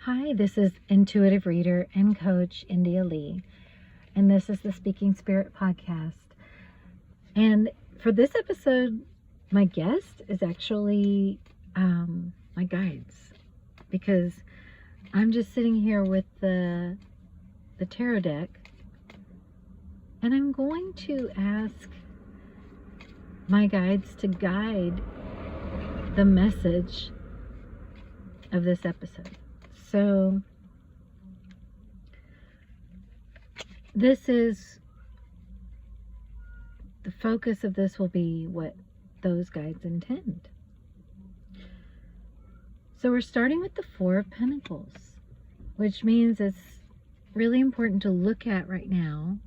Hi, this is intuitive reader and coach India Lee, and this is the Speaking Spirit podcast. And for this episode, my guest is actually my guides, because I'm just sitting here with the tarot deck, and I'm going to ask my guides to guide the message of this episode. So this is the focus of this will be what those guides intend. So we're starting with the Four of Pentacles, which means it's really important to look at right now.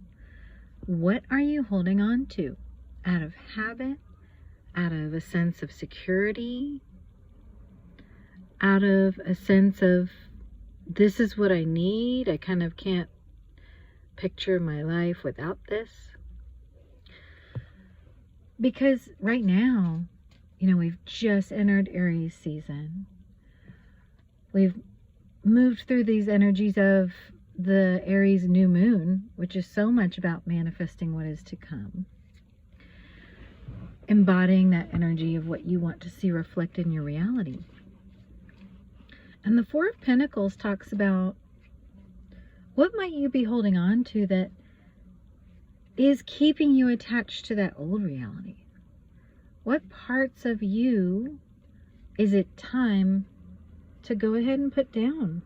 What are you holding on to out of habit, out of a sense of security, out of a sense of this is what I need. I kind of can't picture my life without this. Because right now, we've just entered Aries season. We've moved through these energies of the Aries new moon, which is so much about manifesting what is to come. Embodying that energy of what you want to see reflected in your reality. And the Four of Pentacles talks about what might you be holding on to that is keeping you attached to that old reality. What parts of you is it time to go ahead and put down?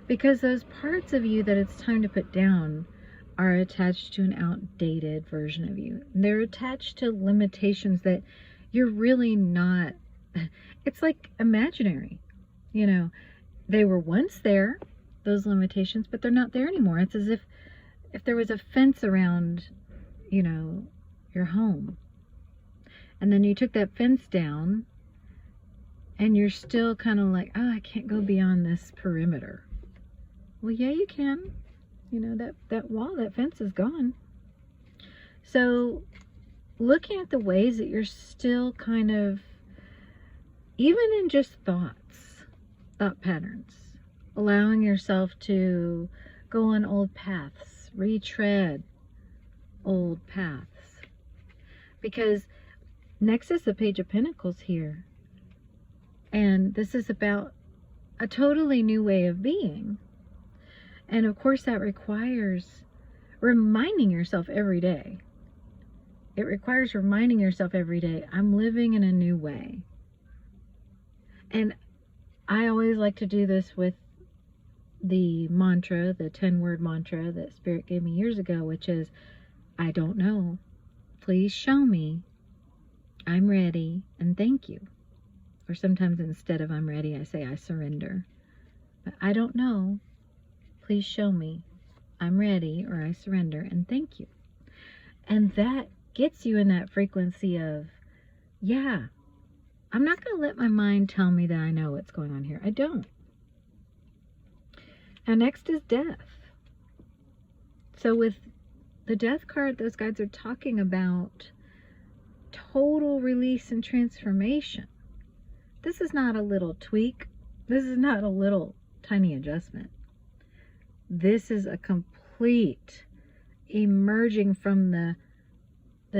Because those parts of you that it's time to put down are attached to an outdated version of you. They're attached to limitations that you're really not. It's like imaginary. They were once there, those limitations, but they're not there anymore. It's as if there was a fence around, your home. And then you took that fence down and you're still kind of like, oh, I can't go beyond this perimeter. Well, yeah, you can. That wall, that fence is gone. So looking at the ways that you're still kind of, even in just thought patterns, allowing yourself to go on old paths, retread old paths. Because next is the Page of Pentacles here. And this is about a totally new way of being. And of course that requires reminding yourself every day. It requires reminding yourself every day, I'm living in a new way. And I always like to do this with the mantra, the 10-word mantra that Spirit gave me years ago, which is, I don't know. Please show me. I'm ready, and thank you. Or sometimes instead of I'm ready, I say I surrender. But I don't know. Please show me. I'm ready, or I surrender, and thank you. And that gets you in that frequency of, yeah, I'm not going to let my mind tell me that I know what's going on here. I don't. Now next is death. So with the death card, those guides are talking about total release and transformation. This is not a little tweak. This is not a little tiny adjustment. This is a complete emerging from the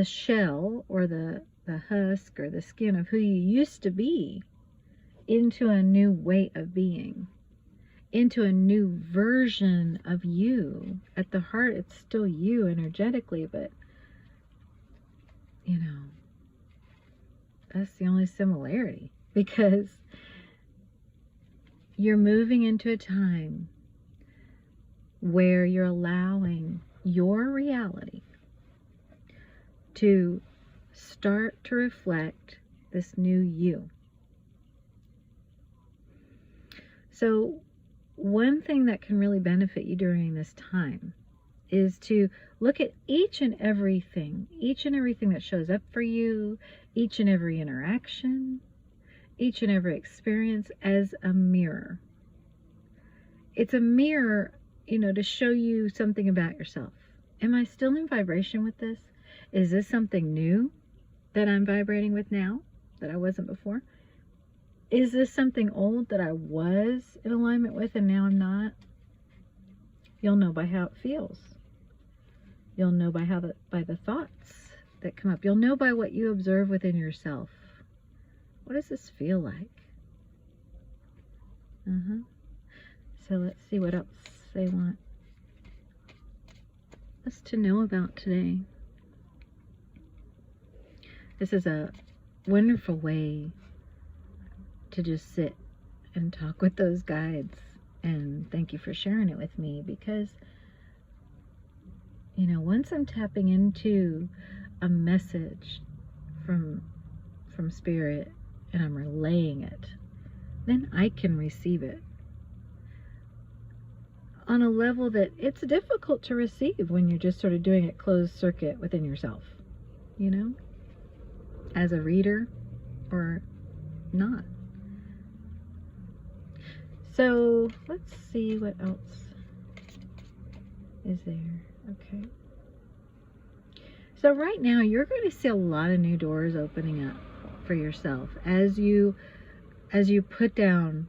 shell or the husk or the skin of who you used to be into a new way of being, into a new version of you. At the heart, it's still you energetically, but that's the only similarity, because you're moving into a time where you're allowing your reality to start to reflect this new you. So one thing that can really benefit you during this time is to look at each and everything that shows up for you, each and every interaction, each and every experience as a mirror. It's a mirror, to show you something about yourself. Am I still in vibration with this? Is this something new that I'm vibrating with now that I wasn't before? Is this something old that I was in alignment with and now I'm not? You'll know by how it feels. You'll know by by the thoughts that come up. You'll know by what you observe within yourself. What does this feel like? So let's see what else they want us to know about today. This is a wonderful way to just sit and talk with those guides. And thank you for sharing it with me, because, you know, once I'm tapping into a message from Spirit and I'm relaying it, then I can receive it on a level that it's difficult to receive when you're just sort of doing it closed circuit within yourself, you know, as a reader or not. So let's see what else is there. Okay. So right now you're going to see a lot of new doors opening up for yourself as you put down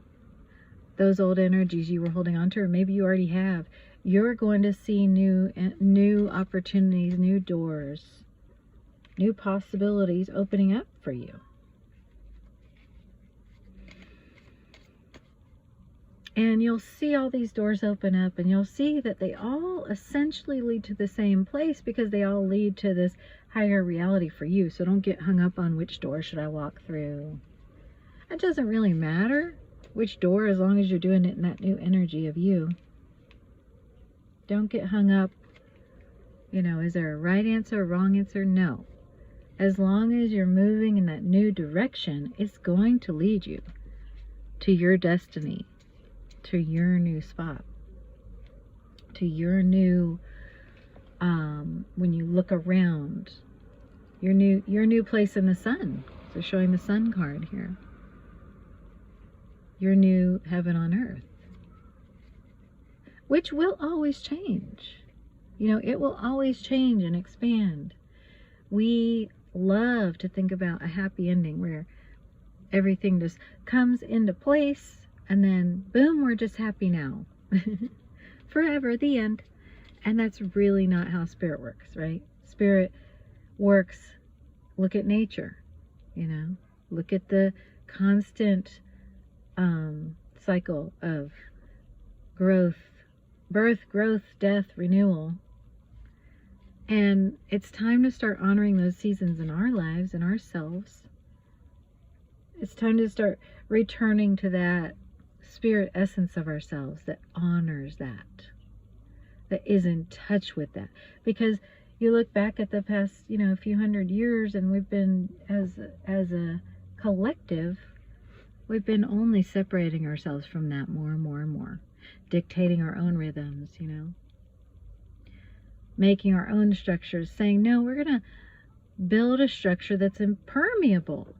those old energies you were holding on to, or maybe you already have. You're going to see new opportunities, new doors, new possibilities opening up for you. And you'll see all these doors open up, and you'll see that they all essentially lead to the same place, because they all lead to this higher reality for you. So don't get hung up on which door should I walk through. It doesn't really matter which door, as long as you're doing it in that new energy of you. Don't get hung up, you know, is there a right answer, a wrong answer? No. As long as you're moving in that new direction, it's going to lead you to your destiny, to your new spot, to your new, when you look around, your new place in the sun. So showing the sun card here. Your new heaven on earth, which will always change. You know, it will always change and expand. We love to think about a happy ending where everything just comes into place and then boom, we're just happy now. Forever, the end. And that's really not how Spirit works, right? Spirit works, look at nature, you know, look at the constant cycle of growth, birth, growth, death, renewal. And it's time to start honoring those seasons in our lives and ourselves. It's time to start returning to that spirit essence of ourselves that honors that is in touch with that. Because you look back at the past, you know, a few hundred years, and we've been, as a collective, we've been only separating ourselves from that more and more and more, dictating our own rhythms, you know, making our own structures, saying, no, we're going to build a structure that's impermeable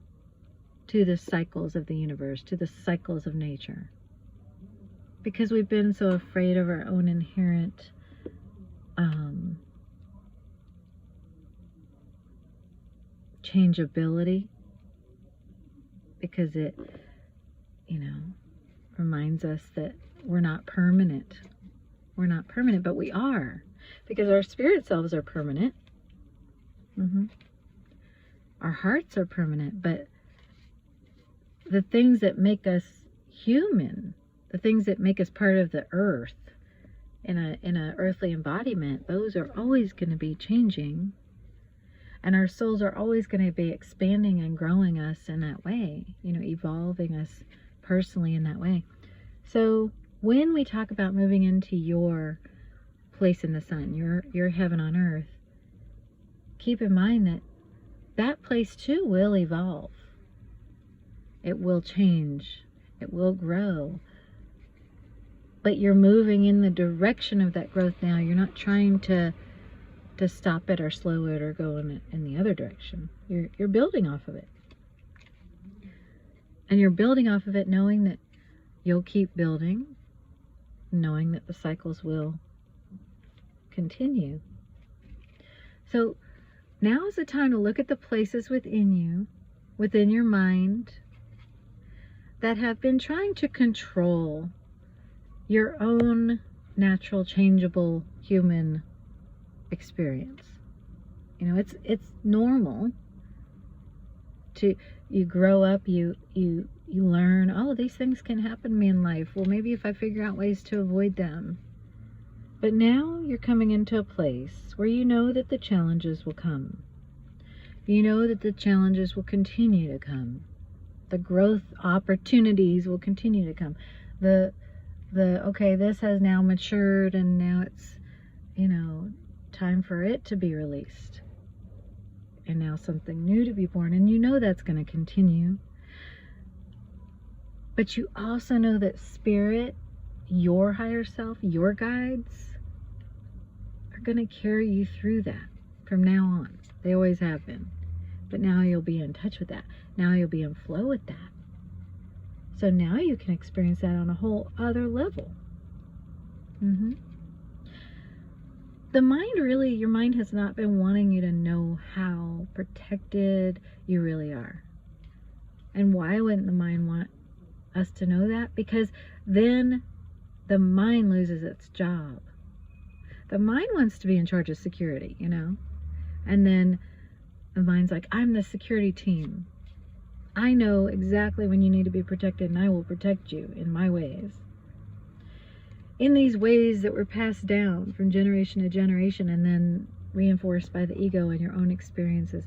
to the cycles of the universe, to the cycles of nature. Because we've been so afraid of our own inherent changeability, because it, you know, reminds us that we're not permanent. We're not permanent, but we are, because our spirit selves are permanent. Our hearts are permanent, but the things that make us human, the things that make us part of the earth in a earthly embodiment, those are always going to be changing. And our souls are always going to be expanding and growing us in that way, you know, evolving us personally in that way. So when we talk about moving into your place in the sun, your heaven on earth, keep in mind that that place too will evolve. It will change. It will grow. But you're moving in the direction of that growth now. You're not trying to stop it or slow it or go in the other direction. You're building off of it. And you're building off of it knowing that you'll keep building, knowing that the cycles will continue. So now is the time to look at the places within you, within your mind, that have been trying to control your own natural, changeable human experience. You know, it's normal to, you grow up, you learn, oh, these things can happen to me in life. Well, maybe if I figure out ways to avoid them. But now you're coming into a place where you know that the challenges will come. You know that the challenges will continue to come. The growth opportunities will continue to come. Okay, this has now matured and now it's, you know, time for it to be released. And now something new to be born. And you know that's going to continue. But you also know that Spirit, your higher self, your guides, are going to carry you through that from now on. They always have been. But now you'll be in touch with that. Now you'll be in flow with that. So now you can experience that on a whole other level. The mind really, your mind has not been wanting you to know how protected you really are. And why wouldn't the mind want us to know that? Because then the mind loses its job. The mind wants to be in charge of security, you know? And then the mind's like, I'm the security team. I know exactly when you need to be protected, and I will protect you in my ways. In these ways that were passed down from generation to generation and then reinforced by the ego and your own experiences.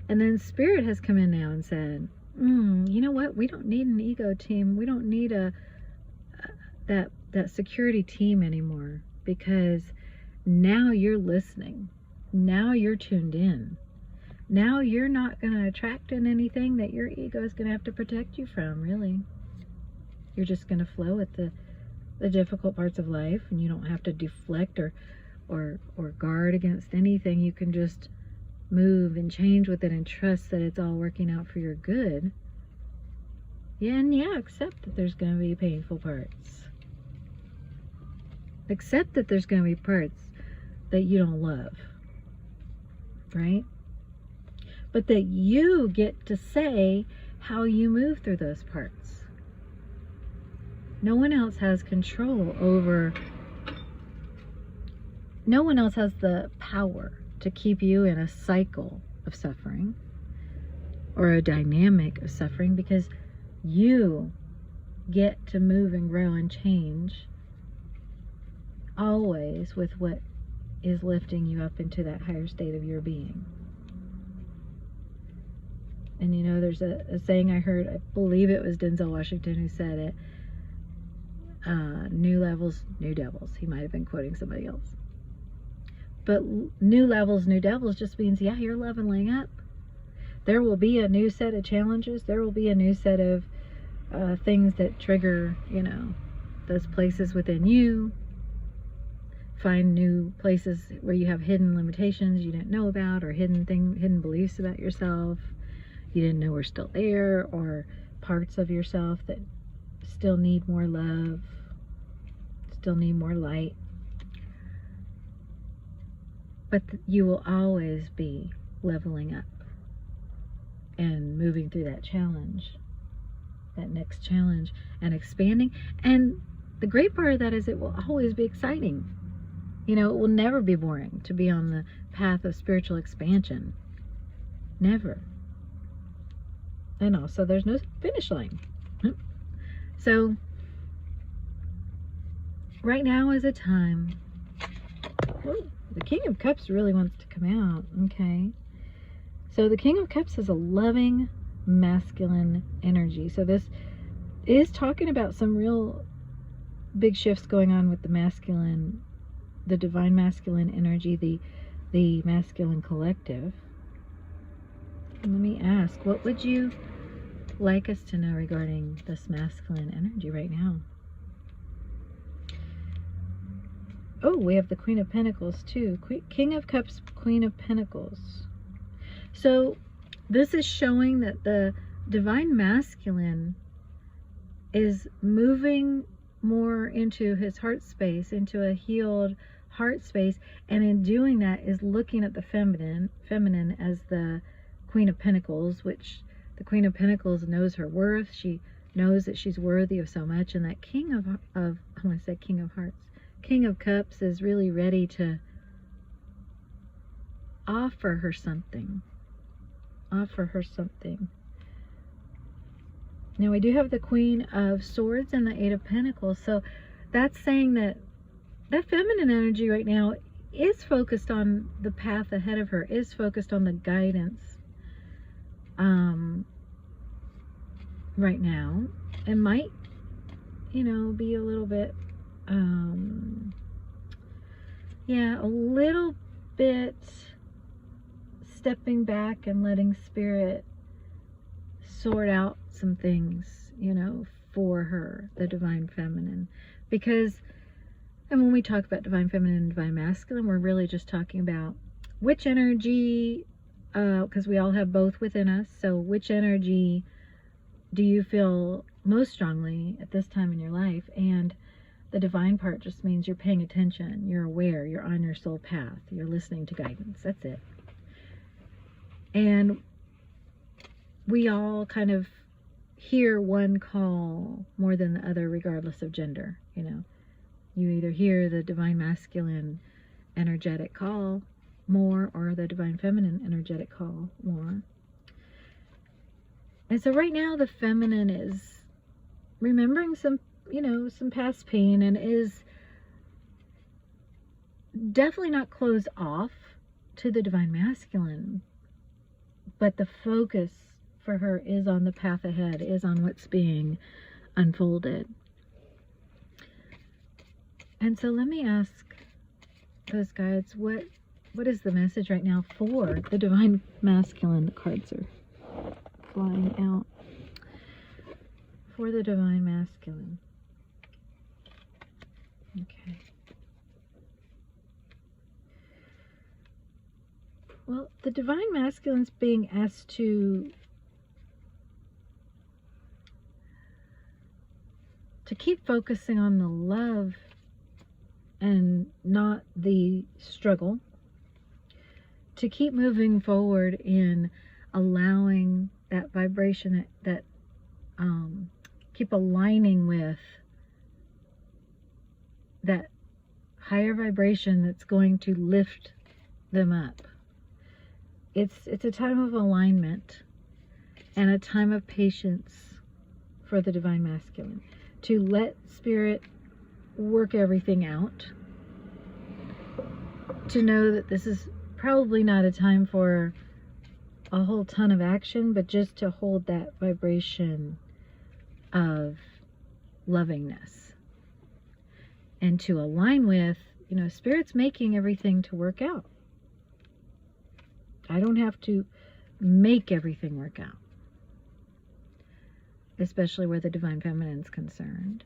And then Spirit has come in now and said, you know what? We don't need an ego team. We don't need that security team anymore, because now you're listening. Now you're tuned in. Now you're not going to attract in anything that your ego is going to have to protect you from, really. You're just going to flow with the difficult parts of life, and you don't have to deflect or guard against anything. You can just move and change with it and trust that it's all working out for your good. And accept that there's going to be painful parts. Accept that there's going to be parts that you don't love, right? But that you get to say how you move through those parts. No one else has control over, no one else has the power to keep you in a cycle of suffering or a dynamic of suffering, because you get to move and grow and change always with what is lifting you up into that higher state of your being. And you know, there's a saying I heard, I believe it was Denzel Washington who said it, new levels, new devils. He might have been quoting somebody else. But new levels, new devils just means, you're leveling up. There will be a new set of challenges. There will be a new set of things that trigger, you know, those places within you. Find new places where you have hidden limitations you didn't know about, or hidden beliefs about yourself you didn't know were still there, or parts of yourself that still need more love, still need more light. But you will always be leveling up and moving through that challenge, that next challenge, and expanding. And the great part of that is it will always be exciting. You know, it will never be boring to be on the path of spiritual expansion. Never. And also, there's no finish line. So, right now is a time. Whoa, the King of Cups really wants to come out. Okay. So, the King of Cups is a loving, masculine energy. So, this is talking about some real big shifts going on with the masculine, the divine masculine energy, the masculine collective. Let me ask, what would you like us to know regarding this masculine energy right now? Oh, we have the Queen of Pentacles too. King of Cups, Queen of Pentacles. So this is showing that the divine masculine is moving more into his heart space, into a healed heart space, and in doing that is looking at the feminine as the Queen of Pentacles, which the Queen of Pentacles knows her worth. She knows that she's worthy of so much, and that King of I want to say King of Hearts, King of Cups is really ready to offer her something. Offer her something. Now we do have the Queen of Swords and the Eight of Pentacles, so that's saying that that feminine energy right now is focused on the path ahead of her, is focused on the guidance right now. It might, be a little bit, yeah, a little bit stepping back and letting Spirit sort out some things, for her, the Divine Feminine. Because, and when we talk about Divine Feminine and Divine Masculine, we're really just talking about which energy, because we all have both within us, so which energy do you feel most strongly at this time in your life? And the divine part just means you're paying attention, you're aware, you're on your soul path, you're listening to guidance. That's it. And we all kind of hear one call more than the other, regardless of gender. You either hear the Divine Masculine energetic call more, or the Divine Feminine energetic call more. And so right now the feminine is remembering some past pain, and is definitely not closed off to the Divine Masculine, but the focus for her is on the path ahead, is on what's being unfolded. And so let me ask those guides, what is the message right now for the Divine Masculine? The cards are flying out. For the Divine Masculine. Okay. Well, the Divine Masculine's being asked to keep focusing on the love and not the struggle, to keep moving forward in allowing that vibration, that keep aligning with that higher vibration that's going to lift them up. It's a time of alignment and a time of patience for the Divine Masculine, to let Spirit work everything out, to know that this is probably not a time for a whole ton of action, but just to hold that vibration of lovingness, and to align with, Spirit's making everything to work out. I don't have to make everything work out, especially where the Divine Feminine is concerned.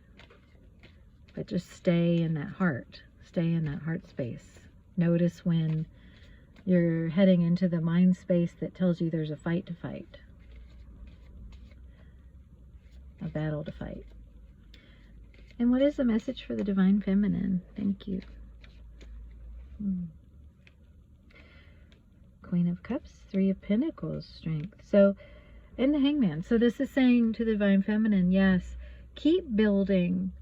But just stay in that heart. Stay in that heart space. Notice when you're heading into the mind space that tells you there's a fight to fight. A battle to fight. And what is the message for the Divine Feminine? Thank you. Queen of Cups, Three of Pentacles, Strength. So, in the Hangman. So this is saying to the Divine Feminine, yes, keep building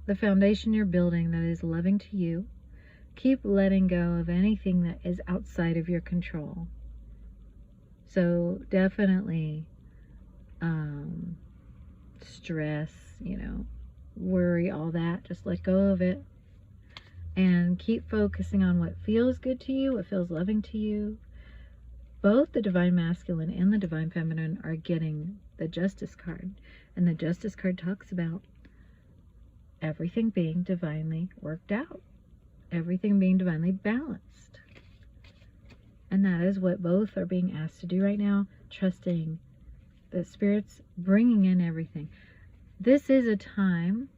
the foundation you're building that is loving to you. Keep letting go of anything that is outside of your control. So definitely stress, worry, all that. Just let go of it. And keep focusing on what feels good to you, what feels loving to you. Both the Divine Masculine and the Divine Feminine are getting the Justice card. And the Justice card talks about everything being divinely worked out. Everything being divinely balanced. And that is what both are being asked to do right now. Trusting that Spirit's bringing in everything. This is a time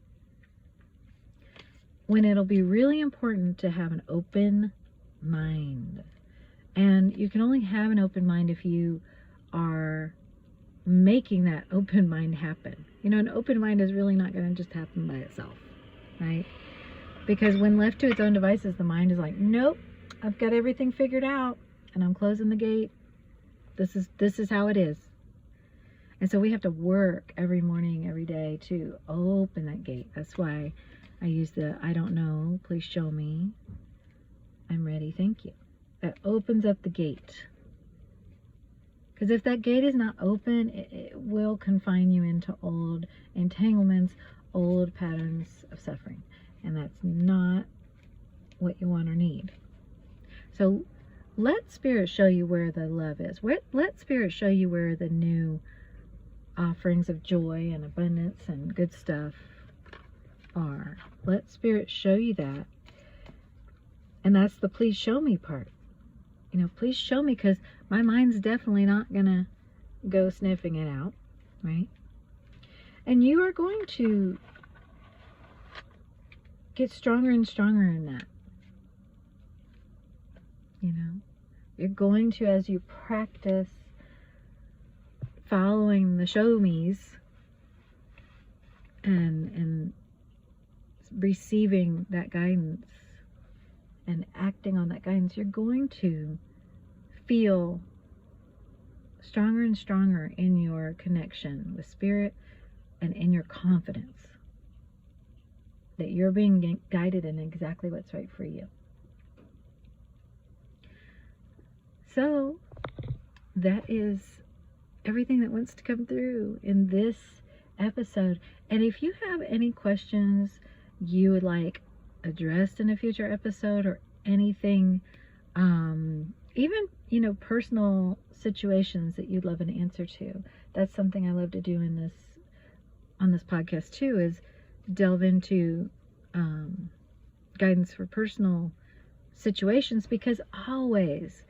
when it'll be really important to have an open mind. And you can only have an open mind if you are making that open mind happen. An open mind is really not going to just happen by itself, right? Because when left to its own devices, the mind is like, nope, I've got everything figured out and I'm closing the gate. This is how it is. And so we have to work every morning, every day to open that gate. That's why I use the I don't know, please show me. I'm ready, thank you. That opens up the gate. Because if that gate is not open, it will confine you into old entanglements, old patterns of suffering. And that's not what you want or need. So let Spirit show you where the love is. Let Spirit show you where the new offerings of joy and abundance and good stuff are. Let Spirit show you that. And that's the please show me part. Please show me, because my mind's definitely not going to go sniffing it out, right? And you are going to get stronger and stronger in that. You're going to, as you practice following the show me's and receiving that guidance and acting on that guidance, you're going to feel stronger and stronger in your connection with Spirit and in your confidence that you're being guided in exactly what's right for you. So that is everything that wants to come through in this episode. And if you have any questions you would like addressed in a future episode, or anything, even personal situations that you'd love an answer to, that's something I love to do on this podcast too, is delve into guidance for personal situations, because always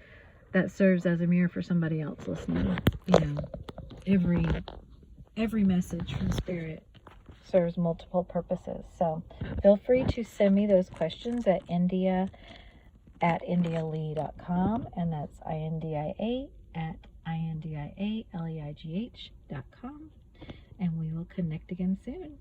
that serves as a mirror for somebody else listening. Every message from Spirit serves multiple purposes. So feel free to send me those questions at india@indialeigh.com, and that's INDIA@INDIALEIGH.com, and we will connect again soon.